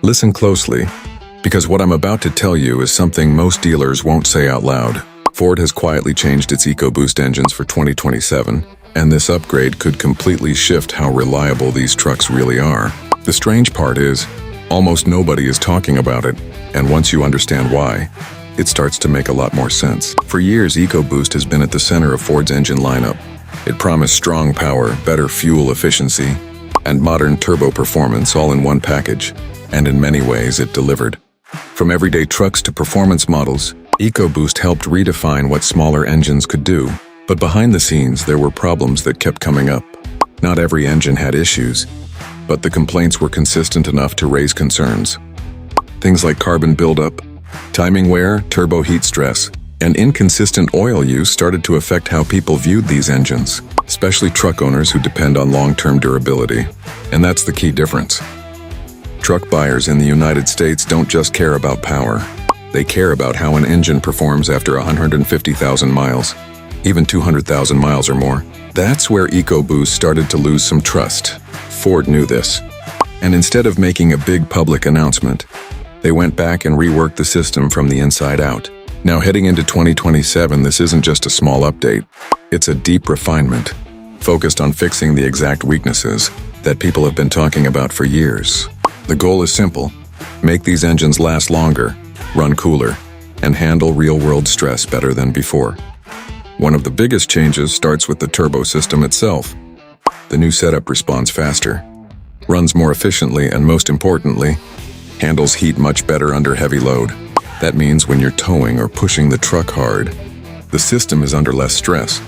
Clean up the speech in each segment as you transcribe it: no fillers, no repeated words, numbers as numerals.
Listen closely, because what I'm about to tell you is something most dealers won't say out loud. Ford has quietly changed its EcoBoost engines for 2027, and this upgrade could completely shift how reliable these trucks really are. The strange part is, almost nobody is talking about it, and once you understand why, it starts to make a lot more sense. For years, EcoBoost has been at the center of Ford's engine lineup. It promised strong power, better fuel efficiency, and modern turbo performance all in one package. And in many ways, it delivered. From everyday trucks to performance models, EcoBoost helped redefine what smaller engines could do. But behind the scenes, there were problems that kept coming up. Not every engine had issues, but the complaints were consistent enough to raise concerns. Things like carbon buildup, timing wear, turbo heat stress, and inconsistent oil use started to affect how people viewed these engines, especially truck owners who depend on long-term durability. And that's the key difference. Truck buyers in the United States don't just care about power. They care about how an engine performs after 150,000 miles, even 200,000 miles or more. That's where EcoBoost started to lose some trust. Ford knew this. And instead of making a big public announcement, they went back and reworked the system from the inside out. Now heading into 2027, this isn't just a small update. It's a deep refinement, focused on fixing the exact weaknesses that people have been talking about for years. The goal is simple: make these engines last longer, run cooler, and handle real-world stress better than before. One of the biggest changes starts with the turbo system itself. The new setup responds faster, runs more efficiently, and most importantly, handles heat much better under heavy load. That means when you're towing or pushing the truck hard, the system is under less stress.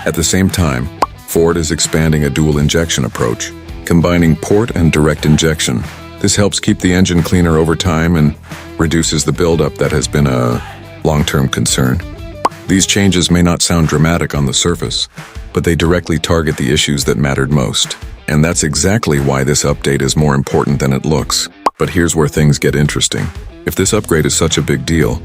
At the same time, Ford is expanding a dual injection approach, combining port and direct injection. This helps keep the engine cleaner over time and reduces the buildup that has been a long-term concern. These changes may not sound dramatic on the surface, but they directly target the issues that mattered most. And that's exactly why this update is more important than it looks. But here's where things get interesting. If this upgrade is such a big deal,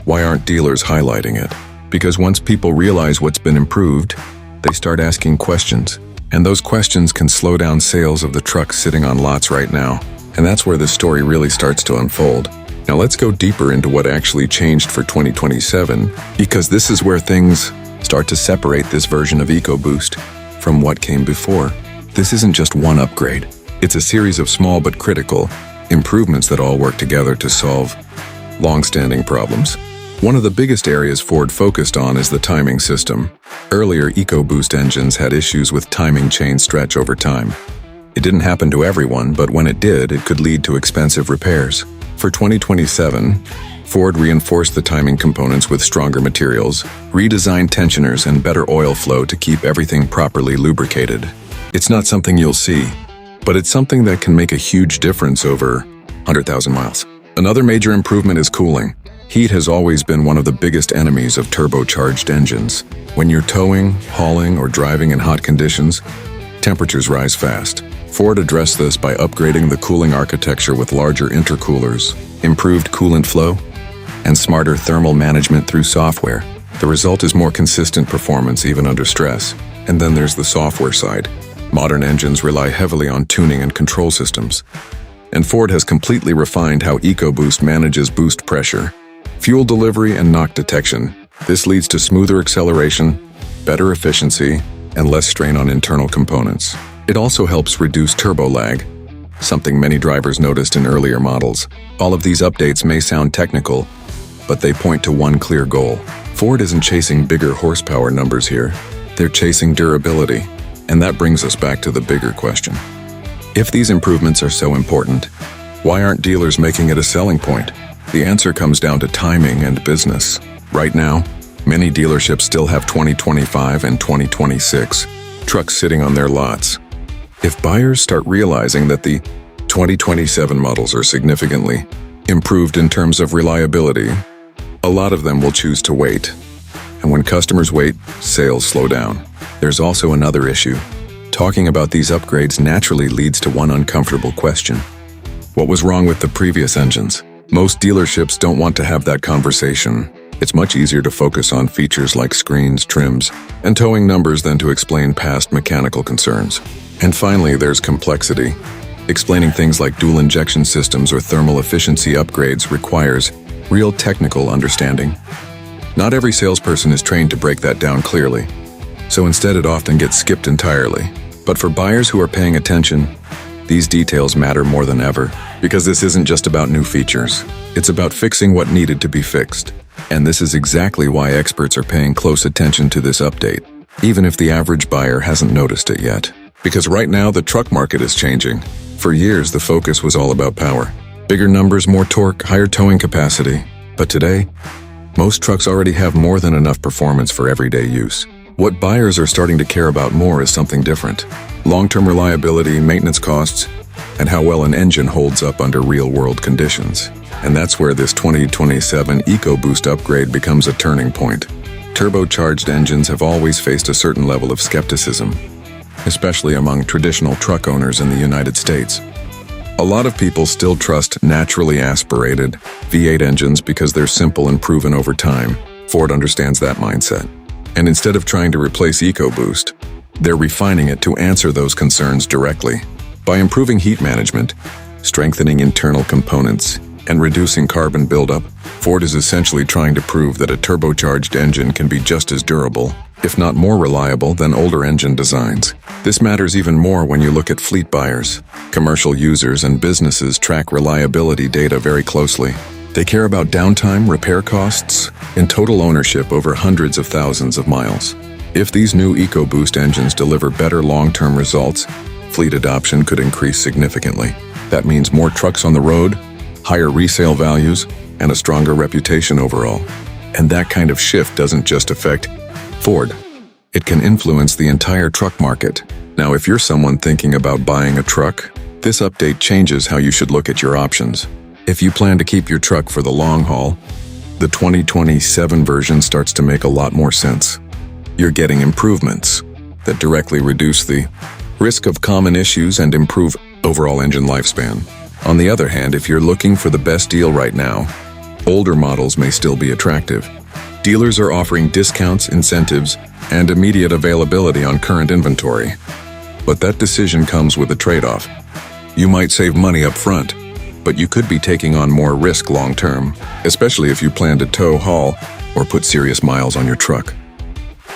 why aren't dealers highlighting it? Because once people realize what's been improved, they start asking questions. And those questions can slow down sales of the trucks sitting on lots right now. And that's where the story really starts to unfold. Now let's go deeper into what actually changed for 2027, because this is where things start to separate this version of EcoBoost from what came before. This isn't just one upgrade. It's a series of small but critical improvements that all work together to solve long-standing problems. One of the biggest areas Ford focused on is the timing system. Earlier EcoBoost engines had issues with timing chain stretch over time. It didn't happen to everyone, but when it did, it could lead to expensive repairs. For 2027, Ford reinforced the timing components with stronger materials, redesigned tensioners, and better oil flow to keep everything properly lubricated. It's not something you'll see, but it's something that can make a huge difference over 100,000 miles. Another major improvement is cooling. Heat has always been one of the biggest enemies of turbocharged engines. When you're towing, hauling, or driving in hot conditions, temperatures rise fast. Ford addressed this by upgrading the cooling architecture with larger intercoolers, improved coolant flow, and smarter thermal management through software. The result is more consistent performance even under stress. And then there's the software side. Modern engines rely heavily on tuning and control systems. And Ford has completely refined how EcoBoost manages boost pressure, fuel delivery, and knock detection. This leads to smoother acceleration, better efficiency, and less strain on internal components. It also helps reduce turbo lag, something many drivers noticed in earlier models. All of these updates may sound technical, but they point to one clear goal. Ford isn't chasing bigger horsepower numbers here. They're chasing durability. And that brings us back to the bigger question. If these improvements are so important, why aren't dealers making it a selling point? The answer comes down to timing and business. Right now, many dealerships still have 2025 and 2026 trucks sitting on their lots. If buyers start realizing that the 2027 models are significantly improved in terms of reliability, a lot of them will choose to wait. And when customers wait, sales slow down. There's also another issue. Talking about these upgrades naturally leads to one uncomfortable question. What was wrong with the previous engines? Most dealerships don't want to have that conversation. It's much easier to focus on features like screens, trims, and towing numbers than to explain past mechanical concerns. And finally, there's complexity. Explaining things like dual injection systems or thermal efficiency upgrades requires real technical understanding. Not every salesperson is trained to break that down clearly, so instead it often gets skipped entirely. But for buyers who are paying attention, these details matter more than ever, because this isn't just about new features. It's about fixing what needed to be fixed. And this is exactly why experts are paying close attention to this update, even if the average buyer hasn't noticed it yet. Because right now the truck market is changing. For years the focus was all about power. Bigger numbers, more torque, higher towing capacity. But today, most trucks already have more than enough performance for everyday use. What buyers are starting to care about more is something different. Long-term reliability, maintenance costs, and how well an engine holds up under real-world conditions. And that's where this 2027 EcoBoost upgrade becomes a turning point. Turbocharged engines have always faced a certain level of skepticism, especially among traditional truck owners in the United States. A lot of people still trust naturally aspirated V8 engines because they're simple and proven over time. Ford understands that mindset. And instead of trying to replace EcoBoost, they're refining it to answer those concerns directly. By improving heat management, strengthening internal components, and reducing carbon buildup, Ford is essentially trying to prove that a turbocharged engine can be just as durable, if not more reliable, than older engine designs. This matters even more when you look at fleet buyers. Commercial users and businesses track reliability data very closely. They care about downtime, repair costs, and total ownership over hundreds of thousands of miles. If these new EcoBoost engines deliver better long-term results, fleet adoption could increase significantly. That means more trucks on the road, higher resale values, and a stronger reputation overall. And that kind of shift doesn't just affect Ford. It can influence the entire truck market. Now, if you're someone thinking about buying a truck, this update changes how you should look at your options. If you plan to keep your truck for the long haul, the 2027 version starts to make a lot more sense. You're getting improvements that directly reduce the risk of common issues and improve overall engine lifespan. On the other hand, if you're looking for the best deal right now, older models may still be attractive. Dealers are offering discounts, incentives, and immediate availability on current inventory. But that decision comes with a trade-off. You might save money up front, but you could be taking on more risk long-term, especially if you plan to tow, haul, or put serious miles on your truck.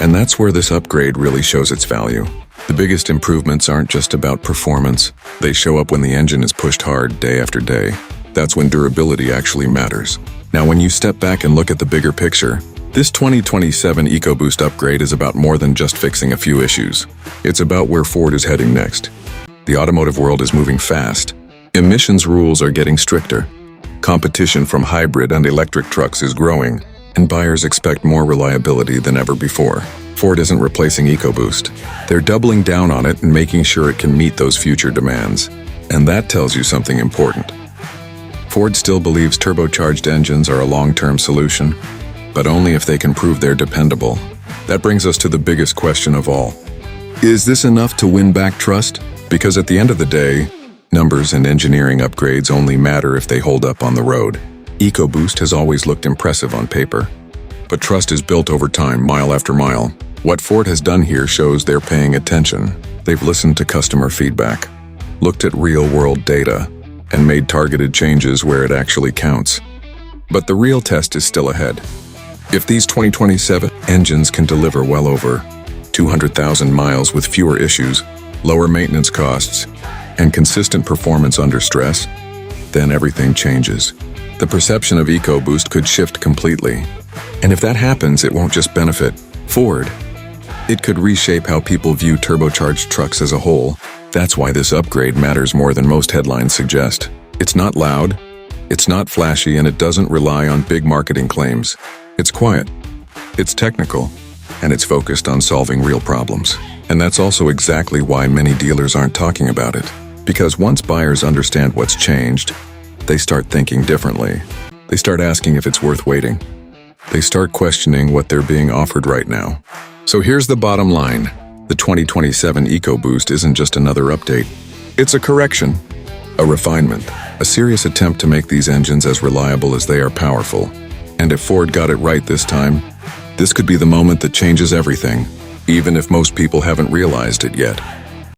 And that's where this upgrade really shows its value. The biggest improvements aren't just about performance. They show up when the engine is pushed hard day after day. That's when durability actually matters. Now, when you step back and look at the bigger picture, this 2027 EcoBoost upgrade is about more than just fixing a few issues. It's about where Ford is heading next. The automotive world is moving fast. Emissions rules are getting stricter. Competition from hybrid and electric trucks is growing, and buyers expect more reliability than ever before. Ford isn't replacing EcoBoost. They're doubling down on it and making sure it can meet those future demands. And that tells you something important. Ford still believes turbocharged engines are a long-term solution, but only if they can prove they're dependable. That brings us to the biggest question of all. Is this enough to win back trust? Because at the end of the day, numbers and engineering upgrades only matter if they hold up on the road. EcoBoost has always looked impressive on paper, but trust is built over time, mile after mile. What Ford has done here shows they're paying attention. They've listened to customer feedback, looked at real-world data, and made targeted changes where it actually counts. But the real test is still ahead. If these 2027 engines can deliver well over 200,000 miles with fewer issues, lower maintenance costs, and consistent performance under stress, then everything changes. The perception of EcoBoost could shift completely. And if that happens, it won't just benefit Ford. It could reshape how people view turbocharged trucks as a whole. That's why this upgrade matters more than most headlines suggest. It's not loud, it's not flashy, and it doesn't rely on big marketing claims. It's quiet, it's technical, and it's focused on solving real problems. And that's also exactly why many dealers aren't talking about it. Because once buyers understand what's changed, they start thinking differently. They start asking if it's worth waiting. They start questioning what they're being offered right now. So here's the bottom line. The 2027 EcoBoost isn't just another update. It's a correction, a refinement, a serious attempt to make these engines as reliable as they are powerful. And if Ford got it right this time, this could be the moment that changes everything, even if most people haven't realized it yet.